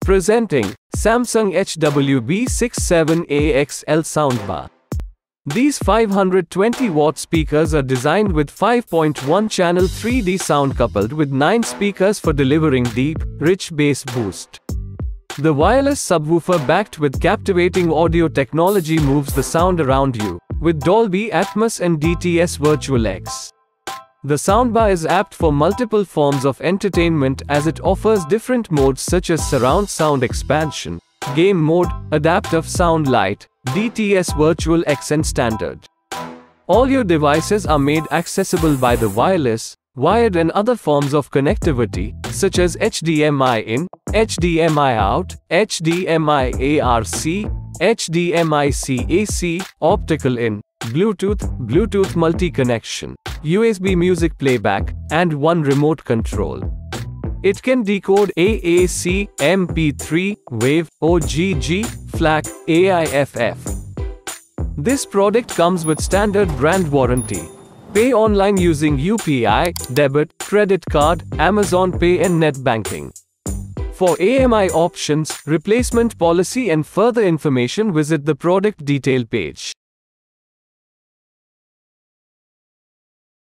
Presenting Samsung HW-B67E XL Soundbar. These 520-watt speakers are designed with 5.1-channel 3D sound coupled with 9 speakers for delivering deep, rich bass boost. The wireless subwoofer backed with captivating audio technology moves the sound around you, with Dolby Atmos and DTS Virtual X. The soundbar is apt for multiple forms of entertainment as it offers different modes such as surround sound expansion, game mode, adaptive sound Lite, DTS Virtual X and standard. All your devices are made accessible by the wireless, wired and other forms of connectivity, such as HDMI in, HDMI out, HDMI ARC, HDMI CAC, optical in, Bluetooth multi-connection, USB music playback, and one remote control. It can decode AAC, MP3, WAV, OGG, FLAC, AIFF. This product comes with standard brand warranty. Pay online using UPI, debit, credit card, Amazon Pay and net banking. For AMI options, replacement policy and further information visit the product detail page.